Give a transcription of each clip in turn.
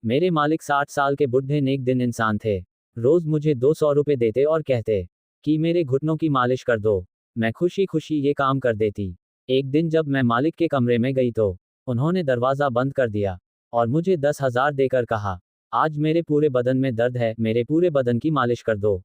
मेरे मालिक 60 साल के बुढ़े नेक दिन इंसान थे। रोज मुझे 200 रुपए देते और कहते कि मेरे घुटनों की मालिश कर दो। मैं खुशी खुशी ये काम कर देती। एक दिन जब मैं मालिक के कमरे में गई तो उन्होंने दरवाज़ा बंद कर दिया और मुझे 10,000 देकर कहा, आज मेरे पूरे बदन में दर्द है, मेरे पूरे बदन की मालिश कर दो।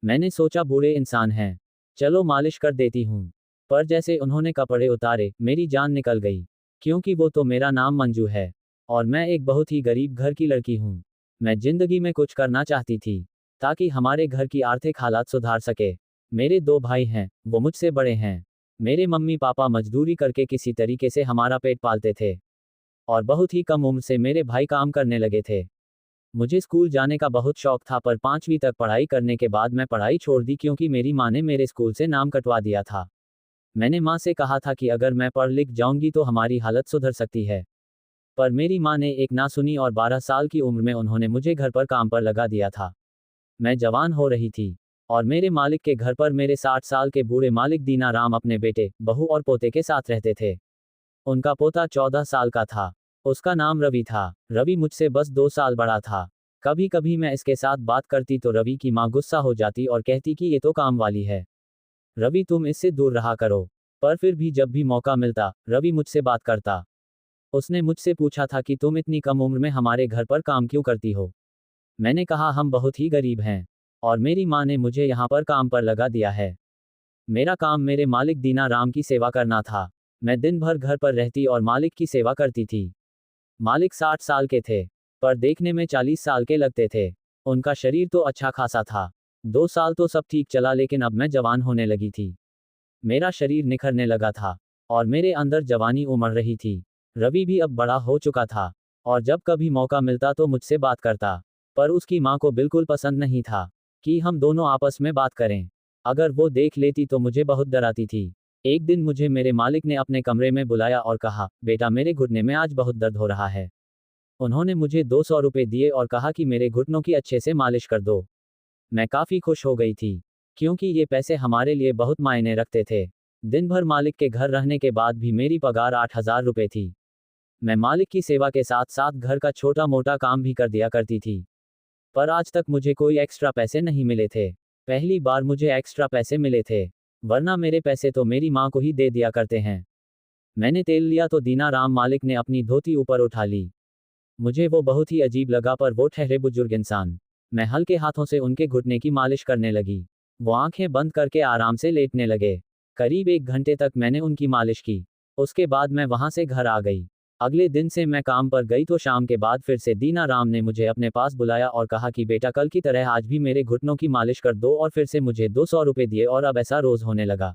मैंने सोचा बूढ़े इंसान हैं, चलो मालिश कर देती हूँ। पर जैसे उन्होंने कपड़े उतारे, मेरी जान निकल गई, क्योंकि वो तो मेरा नाम मंजू है और मैं एक बहुत ही गरीब घर की लड़की हूँ। मैं जिंदगी में कुछ करना चाहती थी ताकि हमारे घर की आर्थिक हालात सुधार सके। मेरे 2 भाई हैं, वो मुझसे बड़े हैं। मेरे मम्मी पापा मजदूरी करके किसी तरीके से हमारा पेट पालते थे और बहुत ही कम उम्र से मेरे भाई काम करने लगे थे। मुझे स्कूल जाने का बहुत शौक था, पर 5वीं तक पढ़ाई करने के बाद मैं पढ़ाई छोड़ दी क्योंकि मेरी माँ ने मेरे स्कूल से नाम कटवा दिया था। मैंने माँ से कहा था कि अगर मैं पढ़ लिख जाऊंगी तो हमारी हालत सुधर सकती है। पर मेरी माँ ने एक ना सुनी और 12 साल की उम्र में उन्होंने मुझे घर पर काम पर लगा दिया था। मैं जवान हो रही थी और मेरे मालिक के घर पर मेरे 60 साल के बूढ़े मालिक दीना राम अपने बेटे, बहू और पोते के साथ रहते थे। उनका पोता 14 साल का था। उसका नाम रवि था। रवि मुझसे बस 2 साल बड़ा था। कभी कभी मैं इसके साथ बात करती तो रवि की माँ गुस्सा हो जाती और कहती कि ये तो काम वाली है, रवि तुम इससे दूर रहा करो। पर फिर भी जब भी मौका मिलता, रवि मुझसे बात करता। उसने मुझसे पूछा था कि तुम इतनी कम उम्र में हमारे घर पर काम क्यों करती हो। मैंने कहा हम बहुत ही गरीब हैं और मेरी माँ ने मुझे यहाँ पर काम पर लगा दिया है। मेरा काम मेरे मालिक दीना राम की सेवा करना था। मैं दिन भर घर पर रहती और मालिक की सेवा करती थी। मालिक 60 साल के थे, पर देखने में 40 साल के लगते थे। उनका शरीर तो अच्छा खासा था। 2 साल तो सब ठीक चला, लेकिन अब मैं जवान होने लगी थी। मेरा शरीर निखरने लगा था और मेरे अंदर जवानी उमड़ रही थी। रवि भी अब बड़ा हो चुका था और जब कभी मौका मिलता तो मुझसे बात करता। पर उसकी माँ को बिल्कुल पसंद नहीं था कि हम दोनों आपस में बात करें। अगर वो देख लेती तो मुझे बहुत डराती थी। एक दिन मुझे मेरे मालिक ने अपने कमरे में बुलाया और कहा, बेटा मेरे घुटने में आज बहुत दर्द हो रहा है। उन्होंने मुझे 200 रुपए दिए और कहा कि मेरे घुटनों की अच्छे से मालिश कर दो। मैं काफ़ी खुश हो गई थी, क्योंकि ये पैसे हमारे लिए बहुत मायने रखते थे। दिन भर मालिक के घर रहने के बाद भी मेरी पगार 8,000 रुपए थी। मैं मालिक की सेवा के साथ साथ घर का छोटा मोटा काम भी कर दिया करती थी। पर आज तक मुझे कोई एक्स्ट्रा पैसे नहीं मिले थे। पहली बार मुझे एक्स्ट्रा पैसे मिले थे, वरना मेरे पैसे तो मेरी माँ को ही दे दिया करते हैं। मैंने तेल लिया तो दीना राम मालिक ने अपनी धोती ऊपर उठा ली। मुझे वो बहुत ही अजीब लगा, पर वो ठहरे बुजुर्ग इंसान। मैं हल्के हाथों से उनके घुटने की मालिश करने लगी। वो आंखें बंद करके आराम से लेटने लगे। करीब 1 घंटे तक मैंने उनकी मालिश की। उसके बाद मैं वहां से घर आ गई। अगले दिन से मैं काम पर गई तो शाम के बाद फिर से दीना राम ने मुझे अपने पास बुलाया और कहा कि बेटा कल की तरह आज भी मेरे घुटनों की मालिश कर दो, और फिर से मुझे 200 रुपए दिए और अब ऐसा रोज होने लगा।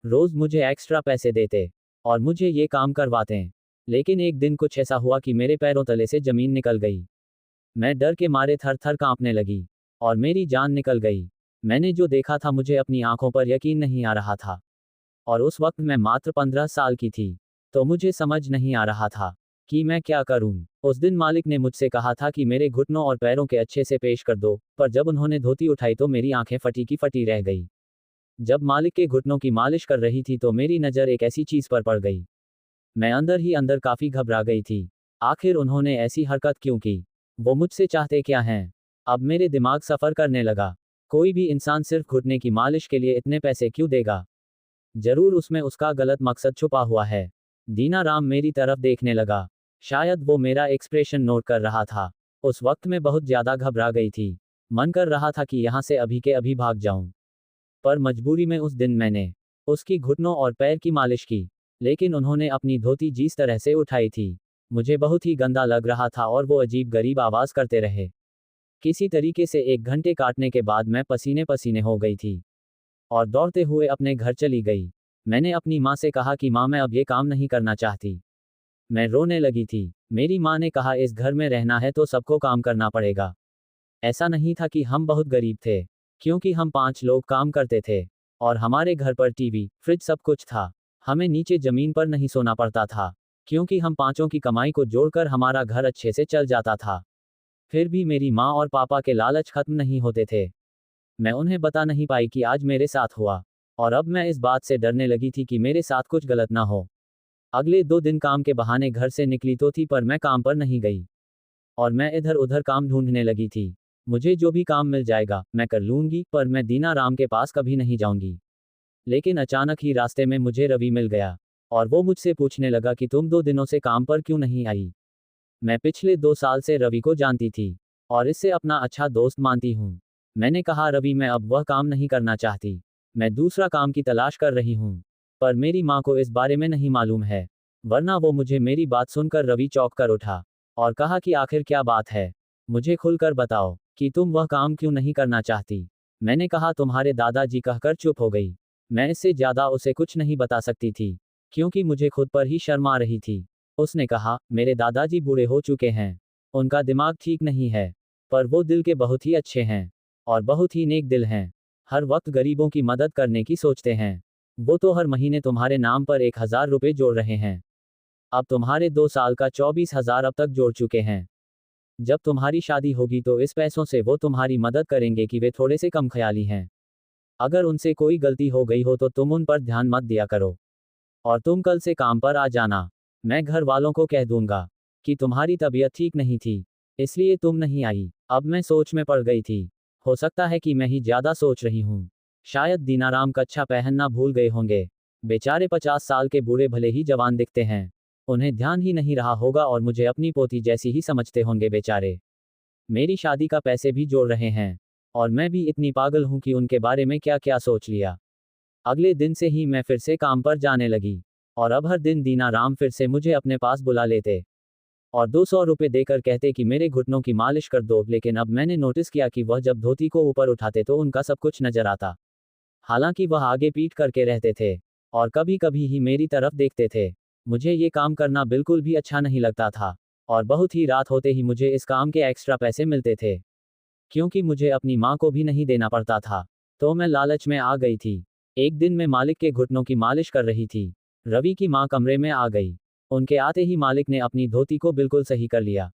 रोज मुझे एक्स्ट्रा पैसे देते और मुझे ये काम करवाते। लेकिन एक दिन कुछ ऐसा हुआ कि मेरे पैरों तले से जमीन निकल गई। मैं डर के मारे थर थर कांपने लगी और मेरी जान निकल गई। मैंने जो देखा था मुझे अपनी आंखों पर यकीन नहीं आ रहा था। और उस वक्त मैं मात्र 15 साल की थी, तो मुझे समझ नहीं आ रहा था कि मैं क्या करूं। उस दिन मालिक ने मुझसे कहा था कि मेरे घुटनों और पैरों के अच्छे से पेश कर दो, पर जब उन्होंने धोती उठाई तो मेरी आंखें फटी की फटी रह गई। जब मालिक के घुटनों की मालिश कर रही थी तो मेरी नज़र एक ऐसी चीज पर पड़ गई। मैं अंदर ही अंदर काफी घबरा गई थी। आखिर उन्होंने ऐसी हरकत क्यों की? वो मुझसे चाहते क्या हैं? अब मेरे दिमाग सफर करने लगा। कोई भी इंसान सिर्फ घुटने की मालिश के लिए इतने पैसे क्यों देगा? जरूर उसमें उसका गलत मकसद छुपा हुआ है। दीना राम मेरी तरफ देखने लगा। शायद वो मेरा एक्सप्रेशन नोट कर रहा था। उस वक्त मैं बहुत ज्यादा घबरा गई थी। मन कर रहा था कि यहाँ से अभी के अभी भाग जाऊं। पर मजबूरी में उस दिन मैंने उसकी घुटनों और पैर की मालिश की। लेकिन उन्होंने अपनी धोती जिस तरह से उठाई थी, मुझे बहुत ही गंदा लग रहा था और वो अजीब गरीब आवाज करते रहे। किसी तरीके से 1 घंटे काटने के बाद मैं पसीने पसीने हो गई थी और दौड़ते हुए अपने घर चली गई। मैंने अपनी माँ से कहा कि माँ मैं अब ये काम नहीं करना चाहती। मैं रोने लगी थी। मेरी माँ ने कहा इस घर में रहना है तो सबको काम करना पड़ेगा। ऐसा नहीं था कि हम बहुत गरीब थे, क्योंकि हम 5 लोग काम करते थे और हमारे घर पर टीवी, फ्रिज सब कुछ था। हमें नीचे जमीन पर नहीं सोना पड़ता था, क्योंकि हम पांचों की कमाई को जोड़कर हमारा घर अच्छे से चल जाता था। फिर भी मेरी माँ और पापा के लालच खत्म नहीं होते थे। मैं उन्हें बता नहीं पाई कि आज मेरे साथ हुआ, और अब मैं इस बात से डरने लगी थी कि मेरे साथ कुछ गलत ना हो। अगले 2 दिन काम के बहाने घर से निकली तो थी, पर मैं काम पर नहीं गई। और मैं इधर उधर काम ढूंढने लगी थी। मुझे जो भी काम मिल जाएगा मैं कर लूंगी, पर मैं दीना राम के पास कभी नहीं जाऊंगी। लेकिन अचानक ही रास्ते में मुझे रवि मिल गया और वो मुझसे पूछने लगा कि तुम 2 दिनों से काम पर क्यों नहीं आई। मैं पिछले 2 साल से रवि को जानती थी और इससे अपना अच्छा दोस्त मानती हूँ। मैंने कहा, रवि मैं अब वह काम नहीं करना चाहती, मैं दूसरा काम की तलाश कर रही हूँ। पर मेरी माँ को इस बारे में नहीं मालूम है, वरना वो मुझे मेरी बात सुनकर रवि चौंक कर उठा और कहा कि आखिर क्या बात है, मुझे खुलकर बताओ कि तुम वह काम क्यों नहीं करना चाहती। मैंने कहा, तुम्हारे दादाजी कहकर चुप हो गई। मैं इससे ज्यादा उसे कुछ नहीं बता सकती थी, क्योंकि मुझे खुद पर ही शर्म आ रही थी। उसने कहा, मेरे दादाजी बूढ़े हो चुके हैं, उनका दिमाग ठीक नहीं है, पर वो दिल के बहुत ही अच्छे हैं और बहुत ही नेक दिल हैं। हर वक्त गरीबों की मदद करने की सोचते हैं। वो तो हर महीने तुम्हारे नाम पर 1,000 रुपये जोड़ रहे हैं। अब तुम्हारे 2 साल का 24,000 अब तक जोड़ चुके हैं। जब तुम्हारी शादी होगी तो इस पैसों से वो तुम्हारी मदद करेंगे कि वे थोड़े से कम ख्याली हैं। अगर उनसे कोई गलती हो गई हो तो तुम उन पर ध्यान मत दिया करो और तुम कल से काम पर आ जाना। मैं घर वालों को कह दूंगा कि तुम्हारी तबीयत ठीक नहीं थी, इसलिए तुम नहीं आई। अब मैं सोच में पड़ गई थी। हो सकता है कि मैं ही ज्यादा सोच रही हूँ। शायद दीनाराम कच्छा पहनना भूल गए होंगे। बेचारे 50 साल के बूढ़े भले ही जवान दिखते हैं, उन्हें ध्यान ही नहीं रहा होगा और मुझे अपनी पोती जैसी ही समझते होंगे बेचारे। मेरी शादी का पैसे भी जोड़ रहे हैं और मैं भी इतनी पागल हूं कि उनके बारे में क्या क्या सोच लिया। अगले दिन से ही मैं फिर से काम पर जाने लगी और अब हर दिन दीनाराम फिर से मुझे अपने पास बुला लेते और 200 रुपये देकर कहते कि मेरे घुटनों की मालिश कर दो। लेकिन अब मैंने नोटिस किया कि वह जब धोती को ऊपर उठाते तो उनका सब कुछ नजर आता। हालांकि वह आगे पीठ करके रहते थे और कभी कभी ही मेरी तरफ देखते थे। मुझे ये काम करना बिल्कुल भी अच्छा नहीं लगता था और बहुत ही रात होते ही मुझे इस काम के एक्स्ट्रा पैसे मिलते थे, क्योंकि मुझे अपनी माँ को भी नहीं देना पड़ता था। तो मैं लालच में आ गई थी। एक दिन मैं मालिक के घुटनों की मालिश कर रही थी। रवि की माँ कमरे में आ गई। उनके आते ही मालिक ने अपनी धोती को बिल्कुल सही कर लिया।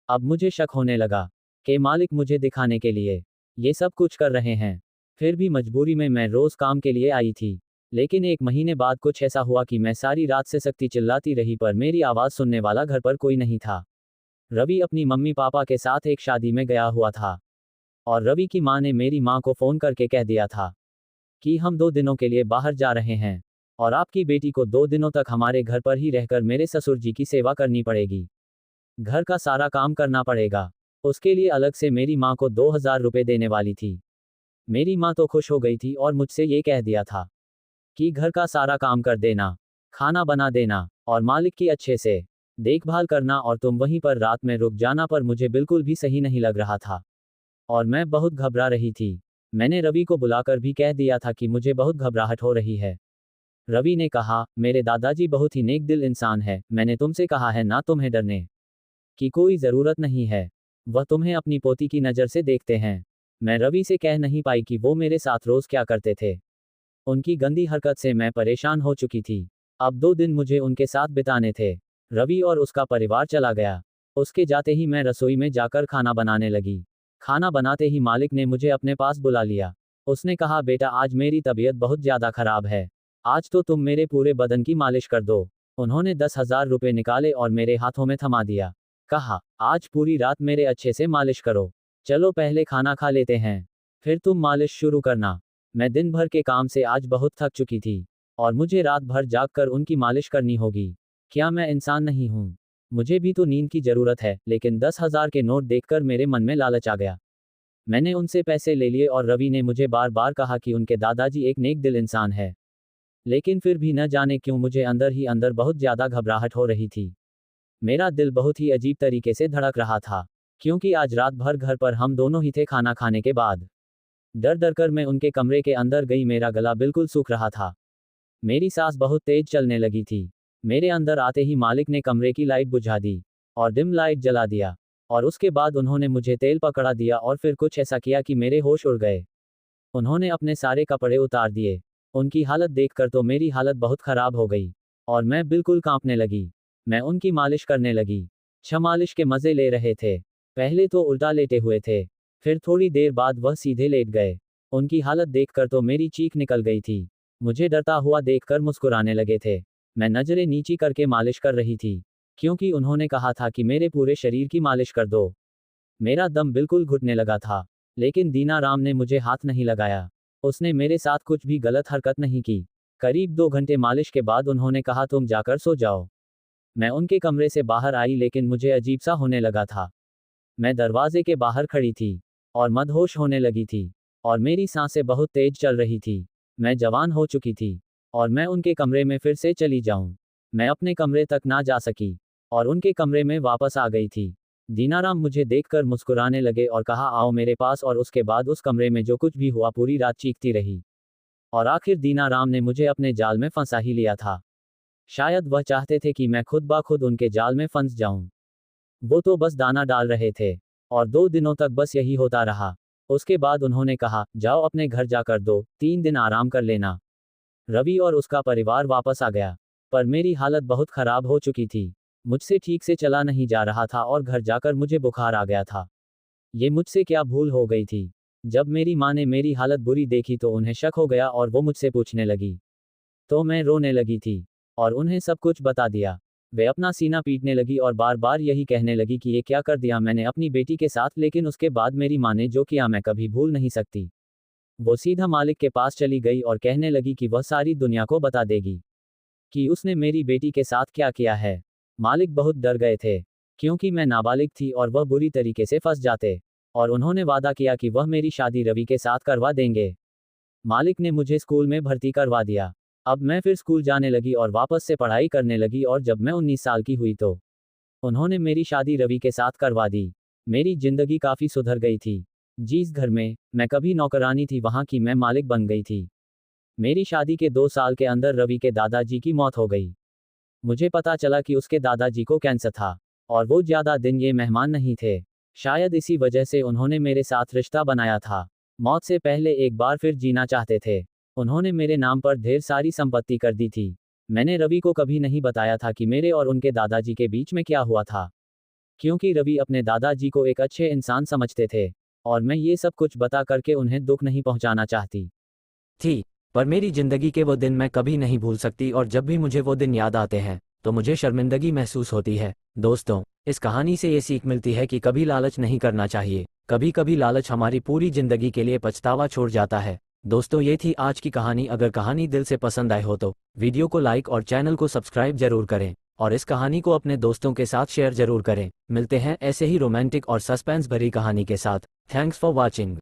अब मुझे शक होने लगा कि मालिक मुझे दिखाने के लिए ये सब कुछ कर रहे हैं। फिर भी मजबूरी में मैं रोज काम के लिए आई थी। लेकिन 1 महीने बाद कुछ ऐसा हुआ कि मैं सारी रात से सख्ती चिल्लाती रही, पर मेरी आवाज सुनने वाला घर पर कोई नहीं था। रवि अपनी मम्मी पापा के साथ एक शादी में गया हुआ था और रवि की माँ ने मेरी माँ को फोन करके कह दिया था कि हम 2 दिनों के लिए बाहर जा रहे हैं और आपकी बेटी को 2 दिनों तक हमारे घर पर ही रहकर मेरे ससुर जी की सेवा करनी पड़ेगी। घर का सारा काम करना पड़ेगा। उसके लिए अलग से मेरी माँ को 2,000 रुपये देने वाली थी। मेरी माँ तो खुश हो गई थी और मुझसे ये कह दिया था कि घर का सारा काम कर देना, खाना बना देना और मालिक की अच्छे से देखभाल करना और तुम वहीं पर रात में रुक जाना। पर मुझे बिल्कुल भी सही नहीं लग रहा था और मैं बहुत घबरा रही थी। मैंने रवि को बुलाकर भी कह दिया था कि मुझे बहुत घबराहट हो रही है। रवि ने कहा, मेरे दादाजी बहुत ही नेक दिल इंसान है, मैंने तुमसे कहा है ना, तुम्हें डरने की कोई ज़रूरत नहीं है। वह तुम्हें अपनी पोती की नज़र से देखते हैं। मैं रवि से कह नहीं पाई कि वो मेरे साथ रोज़ क्या करते थे। उनकी गंदी हरकत से मैं परेशान हो चुकी थी। अब 2 दिन मुझे उनके साथ बिताने थे। रवि और उसका परिवार चला गया। उसके जाते ही मैं रसोई में जाकर खाना बनाने लगी। खाना बनाते ही मालिक ने मुझे अपने पास बुला लिया। उसने कहा, बेटा आज मेरी तबीयत बहुत ज़्यादा खराब है, आज तो तुम मेरे पूरे बदन की मालिश कर दो। उन्होंने 10,000 रुपये निकाले और मेरे हाथों में थमा दिया। कहा, आज पूरी रात मेरे अच्छे से मालिश करो। चलो पहले खाना खा लेते हैं, फिर तुम मालिश शुरू करना। मैं दिन भर के काम से आज बहुत थक चुकी थी और मुझे रात भर जागकर उनकी मालिश करनी होगी। क्या मैं इंसान नहीं हूँ? मुझे भी तो नींद की जरूरत है। लेकिन 10,000 के नोट देखकर मेरे मन में लालच आ गया। मैंने उनसे पैसे ले लिए और रवि ने मुझे बार बार कहा कि उनके दादाजी एक नेक दिल इंसान है। लेकिन फिर भी न जाने क्यों मुझे अंदर ही अंदर बहुत ज्यादा घबराहट हो रही थी। मेरा दिल बहुत ही अजीब तरीके से धड़क रहा था, क्योंकि आज रात भर घर पर हम दोनों ही थे। खाना खाने के बाद डर डर कर मैं उनके कमरे के अंदर गई। मेरा गला बिल्कुल सूख रहा था। मेरी सांस बहुत तेज चलने लगी थी। मेरे अंदर आते ही मालिक ने कमरे की लाइट बुझा दी और डिम लाइट जला दिया और उसके बाद उन्होंने मुझे तेल पकड़ा दिया और फिर कुछ ऐसा किया कि मेरे होश उड़ गए। उन्होंने अपने सारे कपड़े उतार दिए। उनकी हालत देखकर तो मेरी हालत बहुत खराब हो गई और मैं बिल्कुल कांपने लगी। मैं उनकी मालिश करने लगी। मालिश के मजे ले रहे थे। पहले तो उल्टा लेटे हुए थे, फिर थोड़ी देर बाद वह सीधे लेट गए। उनकी हालत देखकर तो मेरी चीख निकल गई थी। मुझे डरता हुआ देखकर मुस्कुराने लगे थे। मैं नजरें नीची करके मालिश कर रही थी। क्योंकि उन्होंने कहा था कि मेरे पूरे शरीर की मालिश कर दो। मेरा दम बिल्कुल घुटने लगा था, लेकिन दीनाराम ने मुझे हाथ नहीं लगाया। उसने मेरे साथ कुछ भी गलत हरकत नहीं की। करीब 2 घंटे मालिश के बाद उन्होंने कहा तुम जाकर सो जाओ। मैं उनके कमरे से बाहर आई लेकिन मुझे अजीब सा होने लगा था। मैं दरवाजे के बाहर खड़ी थी और मदहोश होने लगी थी और मेरी सांसें बहुत तेज चल रही थी। मैं जवान हो चुकी थी और मैं उनके कमरे में फिर से चली जाऊं। मैं अपने कमरे तक ना जा सकी और उनके कमरे में वापस आ गई थी। दीनाराम मुझे देखकर मुस्कुराने लगे और कहा आओ मेरे पास, और उसके बाद उस कमरे में जो कुछ भी हुआ पूरी रात चीखती रही। और आखिर दीनाराम ने मुझे अपने जाल में फंसा ही लिया था। शायद वह चाहते थे कि मैं खुद ब खुद उनके जाल में फंस जाऊं। वो तो बस दाना डाल रहे थे और 2 दिनों तक बस यही होता रहा। उसके बाद उन्होंने कहा जाओ अपने घर जाकर 2-3 दिन आराम कर लेना। रवि और उसका परिवार वापस आ गया, पर मेरी हालत बहुत खराब हो चुकी थी। मुझसे ठीक से चला नहीं जा रहा था और घर जाकर मुझे बुखार आ गया था। ये मुझसे क्या भूल हो गई थी। जब मेरी माँ ने मेरी हालत बुरी देखी तो उन्हें शक हो गया और वो मुझसे पूछने लगी। तो मैं रोने लगी थी और उन्हें सब कुछ बता दिया। वे अपना सीना पीटने लगी और बार बार यही कहने लगी कि ये क्या कर दिया मैंने अपनी बेटी के साथ, लेकिन उसके बाद मेरी माँ ने जो किया मैं कभी भूल नहीं सकती। वो सीधा मालिक के पास चली गई और कहने लगी कि वह सारी दुनिया को बता देगी कि उसने मेरी बेटी के साथ क्या किया है। मालिक बहुत डर गए थे, क्योंकि मैं नाबालिग थी और वह बुरी तरीके से फंस जाते, और उन्होंने वादा किया कि वह मेरी शादी रवि के साथ करवा देंगे। मालिक ने मुझे स्कूल में भर्ती करवा दिया। अब मैं फिर स्कूल जाने लगी और वापस से पढ़ाई करने लगी, और जब मैं 19 साल की हुई तो उन्होंने मेरी शादी रवि के साथ करवा दी। मेरी जिंदगी काफ़ी सुधर गई थी। जिस घर में मैं कभी नौकरानी थी वहाँ की मैं मालिक बन गई थी। मेरी शादी के 2 साल के अंदर रवि के दादाजी की मौत हो गई। मुझे पता चला कि उसके दादाजी को कैंसर था और वो ज़्यादा दिन ये मेहमान नहीं थे। शायद इसी वजह से उन्होंने मेरे साथ रिश्ता बनाया था। मौत से पहले एक बार फिर जीना चाहते थे। उन्होंने मेरे नाम पर ढेर सारी संपत्ति कर दी थी। मैंने रवि को कभी नहीं बताया था कि मेरे और उनके दादाजी के बीच में क्या हुआ था, क्योंकि रवि अपने दादाजी को एक अच्छे इंसान समझते थे और मैं ये सब कुछ बता करके उन्हें दुख नहीं पहुंचाना चाहती थी। पर मेरी जिंदगी के वो दिन मैं कभी नहीं भूल सकती, और जब भी मुझे वो दिन याद आते हैं तो मुझे शर्मिंदगी महसूस होती है। दोस्तों, इस कहानी से ये सीख मिलती है कि कभी लालच नहीं करना चाहिए। कभी कभी लालच हमारी पूरी जिंदगी के लिए पछतावा छोड़ जाता है। दोस्तों, ये थी आज की कहानी। अगर कहानी दिल से पसंद आए हो तो वीडियो को लाइक और चैनल को सब्सक्राइब जरूर करें, और इस कहानी को अपने दोस्तों के साथ शेयर जरूर करें। मिलते हैं ऐसे ही रोमांटिक और सस्पेंस भरी कहानी के साथ। Thanks for watching.